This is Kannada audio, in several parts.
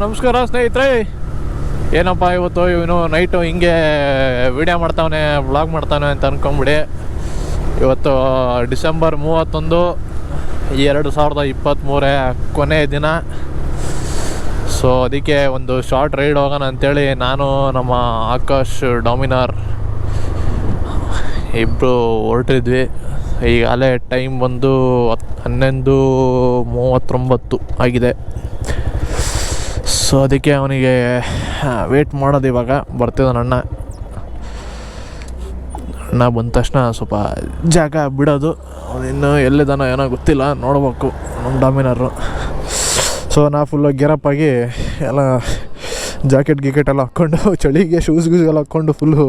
ನಮಸ್ಕಾರ ಸ್ನೇಹಿತರೆ. ಏನಪ್ಪ ಇವತ್ತು ಇವನು ನೈಟು ಹಿಂಗೆ ವಿಡಿಯೋ ಮಾಡ್ತಾವನೆ, ವ್ಲಾಗ್ ಮಾಡ್ತಾನೆ ಅಂತ ಅಂದ್ಕೊಂಬಿಡಿ. ಇವತ್ತು ಡಿಸೆಂಬರ್ 31, 2023 ಕೊನೆಯ ದಿನ. ಸೊ ಅದಕ್ಕೆ ಒಂದು ಶಾರ್ಟ್ ರೈಡ್ ಹೋಗೋಣ ಅಂಥೇಳಿ ನಾನು ನಮ್ಮ ಆಕಾಶ್ ಡಾಮಿನಾರ್ ಇಬ್ಬರು ಹೊರಟಿದ್ವಿ. ಈಗಾಗಲೇ ಟೈಮ್ ಬಂದು 11:39 ಆಗಿದೆ. ಸೊ ಅದಕ್ಕೆ ಅವನಿಗೆ ವೇಟ್ ಮಾಡೋದು. ಇವಾಗ ಬರ್ತಿದ್ದಾನೆ ಅಣ್ಣ ಬಂದ ತಕ್ಷಣ ಸ್ವಲ್ಪ ಜಾಗ ಬಿಡೋದು. ಅವನಿನ್ನು ಎಲ್ಲಿದ್ದಾನೋ ಏನೋ ಗೊತ್ತಿಲ್ಲ, ನೋಡ್ಬೇಕು ನಮ್ಮ ಡಾಮಿನಾರು. ಸೊ ನಾ ಫುಲ್ಲು ಗೆರಪ್ ಆಗಿ ಎಲ್ಲ ಜಾಕೆಟ್ ಎಲ್ಲ ಹಾಕ್ಕೊಂಡು, ಚಳಿಗೆ ಶೂಸ್ ಎಲ್ಲ ಹಾಕ್ಕೊಂಡು ಫುಲ್ಲು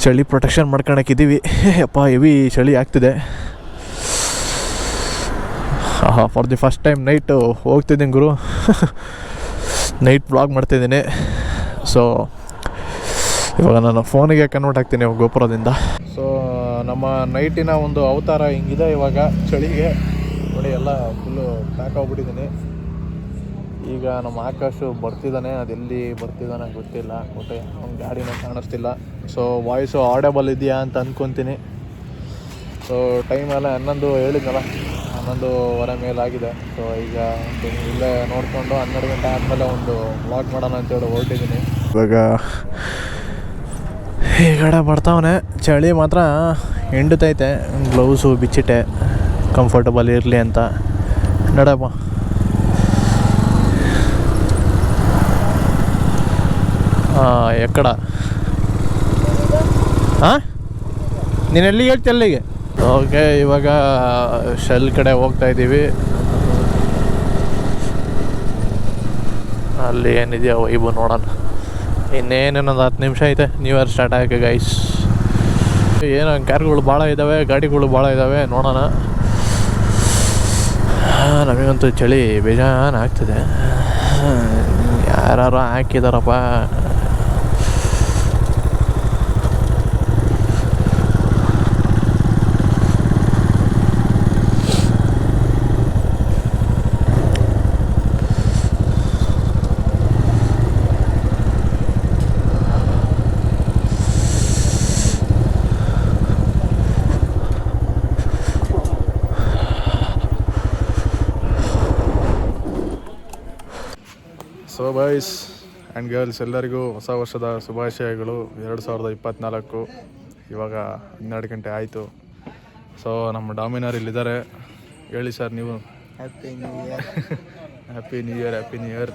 ಚಳಿ ಪ್ರೊಟೆಕ್ಷನ್ ಮಾಡ್ಕೊಳಕ್ಕಿದ್ದೀವಿ. ಅಪ್ಪ ಹೆವಿ ಚಳಿ ಆಗ್ತಿದೆ. For the first time night ಹೋಗ್ತಿದ್ದೀನಿ ಗುರು. ನೈಟ್ ವ್ಲಾಗ್ ಮಾಡ್ತಿದ್ದೀನಿ. ಸೊ ಇವಾಗ ನಾನು ಫೋನಿಗೆ ಕನ್ವರ್ಟ್ ಆಗ್ತೀನಿ ಗೋಪುರದಿಂದ. ಸೊ ನಮ್ಮ ನೈಟಿನ ಒಂದು ಅವತಾರ ಹಿಂಗಿದೆ ಇವಾಗ ಚಳಿಗೆ. ನೋಡಿ ಎಲ್ಲ ಫುಲ್ಲು ಪ್ಯಾಕ್ ಆಗಿಬಿಟ್ಟಿದ್ದೀನಿ. ಈಗ ನಮ್ಮ ಆಕಾಶು ಬರ್ತಿದ್ದಾನೆ, ಅದೆಲ್ಲಿ ಬರ್ತಿದ್ದಾನೆ ಗೊತ್ತಿಲ್ಲ, ಬಟ್ ಅವ್ನ ಗಾಡಿನ ಕಾಣಿಸ್ತಿಲ್ಲ. ಸೊ ವಾಯ್ಸು ಆಡೇಬಲ್ ಇದೆಯಾ ಅಂತ ಅಂದ್ಕೊತೀನಿ. ಸೊ ಟೈಮ್ ಎಲ್ಲ 11 ಹೇಳಿದ್ನಲ್ಲ, 11:15 ಮೇಲಾಗಿದೆ. ಸೊ ಈಗ ಇಲ್ಲೇ ನೋಡಿಕೊಂಡು 12 ಗಂಟೆ ಆದಮೇಲೆ ಒಂದು ವ್ಲಾಗ್ ಮಾಡೋಣ ಅಂತೇಳಿ ಹೊರಟಿದ್ದೀನಿ. ಇವಾಗ ಈ ಕಡೆ ಬರ್ತಾವನೆ. ಚಳಿ ಮಾತ್ರ ಹಿಂಡ್ತೈತೆ. ಗ್ಲೌಸು ಬಿಚ್ಚಿಟ್ಟೆ ಕಂಫರ್ಟಬಲ್ ಇರಲಿ ಅಂತ. ನಡಪ್ಪ. ಎಕ್ಕಡ ಹಾಂ, ನೀನು ಎಲ್ಲಿಗೆ ಹೇಳ್ತಿ ಅಲ್ಲಿಗೆ. ಓಕೆ, ಇವಾಗ ಶೆಲ್ ಕಡೆ ಹೋಗ್ತಾಯಿದ್ದೀವಿ. ಅಲ್ಲಿ ಏನಿದೆಯಾ ವೈಬು ನೋಡೋಣ. ಇನ್ನೇನೊಂದು 10 ನಿಮಿಷ ಐತೆ ನ್ಯೂ ಇಯರ್ ಸ್ಟಾರ್ಟ್ ಆಗೋಕ್ಕೆ ಗೈಸ್. ಏನೋ ಕಾರ್ಗಳು ಭಾಳ ಇದ್ದಾವೆ, ಗಾಡಿಗಳು ಭಾಳ ಇದ್ದಾವೆ, ನೋಡೋಣ. ನಮಗಂತೂ ಚಳಿ ಬೇಜಾನ್ ಆಗ್ತಿದೆ. ಯಾರು ಹಾಕಿದಾರಪ್ಪ. ಸೊ ಬಾಯ್ಸ್ ಆ್ಯಂಡ್ ಗರ್ಲ್ಸ್, ಎಲ್ಲರಿಗೂ ಹೊಸ ವರ್ಷದ ಶುಭಾಶಯಗಳು. 2024. ಇವಾಗ 12 ಗಂಟೆ ಆಯಿತು. ಸೊ ನಮ್ಮ ಡಾಮಿನಾರ್ ಇಲ್ಲಿದ್ದಾರೆ. ಹೇಳಿ ಸರ್ ನೀವು. Happy new year. Happy new year, happy new year.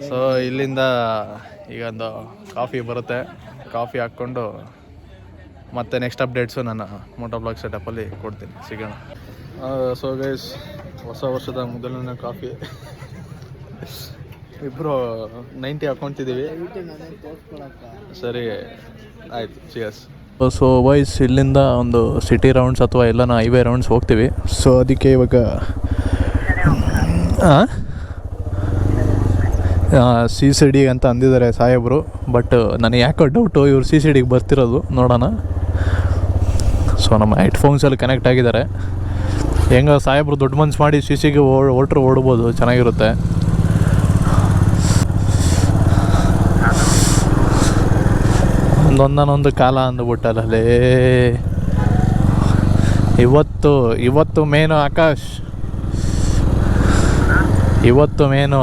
So ಇಲ್ಲಿಂದ ಈಗ ಒಂದು ಕಾಫಿ ಬರುತ್ತೆ. ಕಾಫಿ ಹಾಕ್ಕೊಂಡು ಮತ್ತೆ ನೆಕ್ಸ್ಟ್ ಅಪ್ಡೇಟ್ಸು ನನ್ನ ಮೋಟೋ ಬ್ಲಾಗ್ ಸೆಟಪ್ಪಲ್ಲಿ ಕೊಡ್ತೀನಿ, ಸಿಗೋಣ. ಸೊ ಗೈಸ್, ಹೊಸ ವರ್ಷದ ಮೊದಲನೇ ಕಾಫಿ. ಇಬ್ಬರು 90 ಹಾಕ್ಕೊತಿದ್ದೀವಿ. ಸರಿ ಆಯಿತು, ಚಿಯರ್ಸ್. ಸೊ ವಾಯ್ಸ್ ಇಲ್ಲಿಂದ ಒಂದು ಸಿಟಿ ರೌಂಡ್ಸ್ ಅಥವಾ ಎಲ್ಲನ ಹೈವೇ ರೌಂಡ್ಸ್ ಹೋಗ್ತೀವಿ. ಸೊ ಅದಕ್ಕೆ ಇವಾಗ CCD ಅಂತ ಅಂದಿದ್ದಾರೆ ಸಾಹೇಬರು. ಬಟ್ ನನಗೆ ಯಾಕೋ ಡೌಟು, ಇವ್ರು CCDಗೆ ಬರ್ತಿರೋದು, ನೋಡೋಣ. ಸೊ ನಮ್ಮ ಹೆಡ್ಫೋನ್ಸಲ್ಲಿ ಕನೆಕ್ಟ್ ಆಗಿದ್ದಾರೆ. ಹೆಂಗ ಸಾಹೇಬರು ದೊಡ್ಡ ಮನ್ಸು ಮಾಡಿ CCಗೆ ಓಡ್ಬೋದು, ಚೆನ್ನಾಗಿರುತ್ತೆ. ಒಂದೊಂದೊಂದು ಕಾಲ ಅಂದುಬಿಟ್ಟಲ್ಲೇ. ಇವತ್ತು ಮೇನು ಆಕಾಶ್, ಇವತ್ತು ಮೇನು.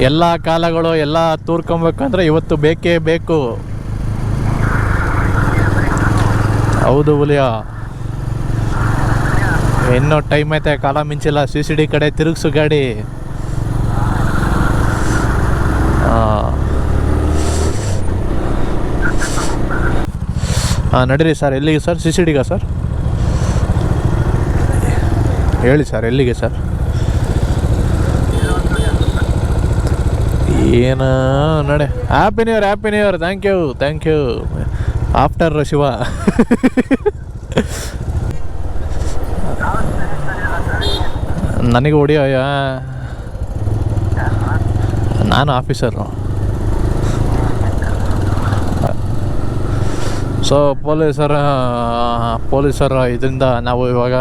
ಎಲ್ಲ ಕಾಲಗಳು ಎಲ್ಲ ತೂರ್ಕೊಬೇಕಂದ್ರೆ ಇವತ್ತು ಬೇಕೇ ಬೇಕು. ಹೌದು ಹುಲಿಯ, ಇನ್ನೂ ಟೈಮ್ ಐತೆ, ಕಾಲ ಮಿಂಚಿಲ್ಲ. CCD ಕಡೆ ತಿರುಗಿಸು ಗಾಡಿ. ನಡೀರಿ ಸರ್. ಎಲ್ಲಿಗೆ ಸರ್? CCDಗ ಸರ್? ಹೇಳಿ ಸರ್, ಎಲ್ಲಿಗೆ ಸರ್? ಏನು ನಡೆ. Happy new year, happy new year. Thank you. After Shiva. ನನಗೆ ಹೊಡಿಯೋ. ನಾನು ಆಫೀಸರು. ಸೊ ಪೊಲೀಸರ ಇದರಿಂದ ನಾವು ಇವಾಗ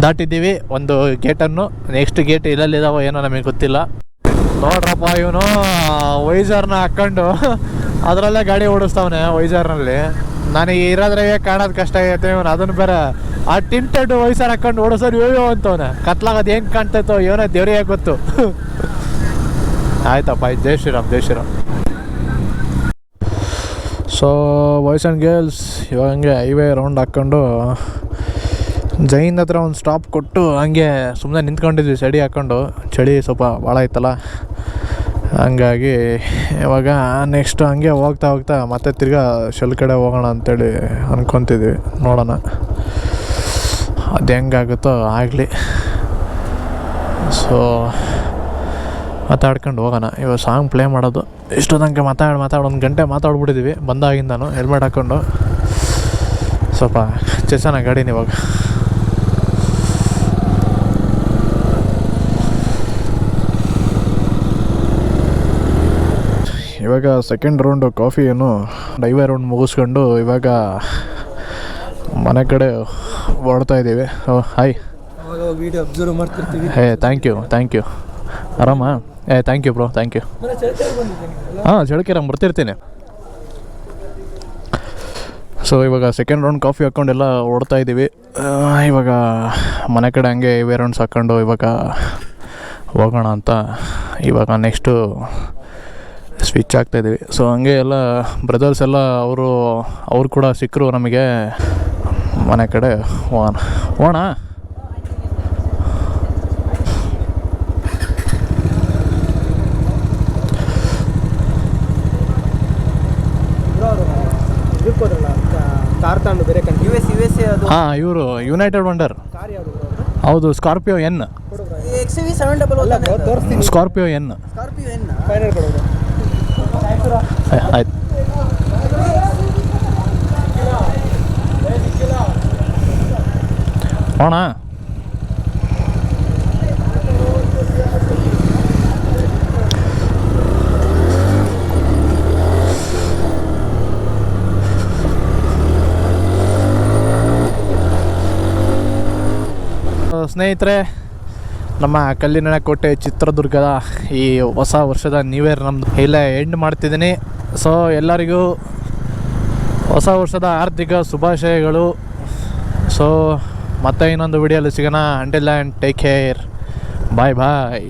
ದಾಟಿದ್ದೀವಿ ಒಂದು ಗೇಟನ್ನು. ನೆಕ್ಸ್ಟ್ ಗೇಟ್ ಎಲ್ಲೆಲ್ಲಿದ್ದಾವೋ ಏನೋ ನಮಗೆ ಗೊತ್ತಿಲ್ಲ. ನೋಡ್ರಪ್ಪ ಇವನು ವೈಸರ್ನ ಹಾಕ್ಕೊಂಡು ಅದರಲ್ಲೇ ಗಾಡಿ ಓಡಿಸ್ತಾವನೆ ವೈಸರ್ನಲ್ಲಿ. ನನಗೆ ಇರೋದ್ರಾಗೆ ಕಾಣೋದು ಕಷ್ಟ ಆಗೈತೆ. ಇವನು ಅದನ್ನು ಬೇರೆ ಆ ಟಿಂಟೆಡ್ ವೈಸರ್ ಹಾಕ್ಕೊಂಡು ಓಡಿಸೋರು ಯೋಯೋ ಅಂತವನೆ. ಕತ್ಲಾಗದು ಹೆಂಗೆ ಕಾಣ್ತೈತೋ ಏನೋ ದೇವ್ರಿಗೆ ಗೊತ್ತು. ಆಯ್ತಪ್ಪ, ಆಯ್ತು. ಜೈ ಶ್ರೀರಾಮ್, ಜೈ Shriram. So boys and girls, ಇವಾಗ ಹಂಗೆ ಹೈವೇ ರೌಂಡ್ ಹಾಕ್ಕೊಂಡು ಜೈನ್ ಹತ್ರ ಒಂದು ಸ್ಟಾಪ್ ಕೊಟ್ಟು ಹಂಗೆ ಸುಮ್ಮನೆ ನಿಂತ್ಕೊಂಡಿದ್ವಿ ಸೈಡಿ ಹಾಕ್ಕೊಂಡು. ಚಳಿ ಸ್ವಲ್ಪ ಭಾಳ ಇತ್ತಲ್ಲ, ಹಂಗಾಗಿ ಇವಾಗ ನೆಕ್ಸ್ಟ್ ಹಂಗೆ ಹೋಗ್ತಾ ಹೋಗ್ತಾ ಮತ್ತೆ ತಿರ್ಗಾ ಶೆಲ್ ಕಡೆ ಹೋಗೋಣ ಅಂಥೇಳಿ ಅಂದ್ಕೊತಿದ್ವಿ. ನೋಡೋಣ ಅದು ಹೆಂಗಾಗುತ್ತೋ ಆಗಲಿ. ಸೊ ಮಾತಾಡ್ಕೊಂಡು ಹೋಗೋಣ. ಇವಾಗ ಸಾಂಗ್ ಪ್ಲೇ ಮಾಡೋದು. ಇಷ್ಟು ತನಕ ಮಾತಾಡಿ 1 ಗಂಟೆ ಮಾತಾಡ್ಬಿಟ್ಟಿದ್ದೀವಿ ಬಂದಾಗಿಂದನು ಹೆಲ್ಮೆಟ್ ಹಾಕ್ಕೊಂಡು. ಸ್ವಲ್ಪ ಚೆಸೋಣ ಗಾಡಿನ ಇವಾಗ. ಇವಾಗ ಸೆಕೆಂಡ್ ರೌಂಡು ಕಾಫಿ ಏನು ಹೈವೇ ರೌಂಡ್ ಮುಗಿಸ್ಕೊಂಡು ಇವಾಗ ಮನೆ ಕಡೆ ಹೊರಡ್ತಾ ಇದ್ದೀವಿ. ಹಾಯ್. ವಿಡಿಯೋ ಅಬ್ಸರ್ವ್ ಮಾಡ್ತಿರ್ತೀವಿ. Thank you. ಆರಾಮ? Thank you bro, thank you. ಹಾಂ, ಚಳಕೆರಂಗೆ ಬರ್ತಿರ್ತೀನಿ. ಸೊ ಇವಾಗ ಸೆಕೆಂಡ್ ರೌಂಡ್ ಕಾಫಿ ಹಾಕ್ಕೊಂಡೆಲ್ಲ ಓಡ್ತಾ ಇದ್ದೀವಿ. ಇವಾಗ ಮನೆ ಕಡೆ ಹಂಗೆ ಹೈವೇ ರೌಂಡ್ಸ್ ಹಾಕ್ಕೊಂಡು ಇವಾಗ ಹೋಗೋಣ ಅಂತ ಇವಾಗ ನೆಕ್ಸ್ಟು ಸ್ವಿಚ್ ಆಗ್ತಾಯಿದ್ದೀವಿ. ಸೊ ಹಂಗೆ ಎಲ್ಲ ಬ್ರದರ್ಸ್ ಎಲ್ಲ ಅವರು ಕೂಡ ಸಿಕ್ಕರು ನಮಗೆ. ಮನೆ ಕಡೆ ಹೋಗೋಣ. ಕಾರ್ ತಗೊಂಡು ಬೇರೆ ಕಂಟ್ರಿ US ಅದು. ಹಾಂ, ಇವರು ಯುನೈಟೆಡ್ ವಂಡರ್. ಹೌದು, Scorpio N. Scorpio N final ಕೊಡೋದು. ಆಯ್ತು. ಹೋಣ. ಸ್ನೇಹಿತರೆ, ನಮ್ಮ ಕಲ್ಲಿನ ಕೋಟೆ ಚಿತ್ರದುರ್ಗದ ಈ ಹೊಸ ವರ್ಷದ ನ್ಯೂ ಇಯರ್ ನಮ್ಮದು ಇಲ್ಲೇ ಎಂಡ್ ಮಾಡ್ತಿದ್ದೀನಿ. ಸೊ ಎಲ್ಲರಿಗೂ ಹೊಸ ವರ್ಷದ ಆರ್ಥಿಕ ಶುಭಾಶಯಗಳು. ಸೊ ಮತ್ತೆ ಇನ್ನೊಂದು ವಿಡಿಯೋಲಿ ಸಿಗೋಣ. Until and take care. Bye bye.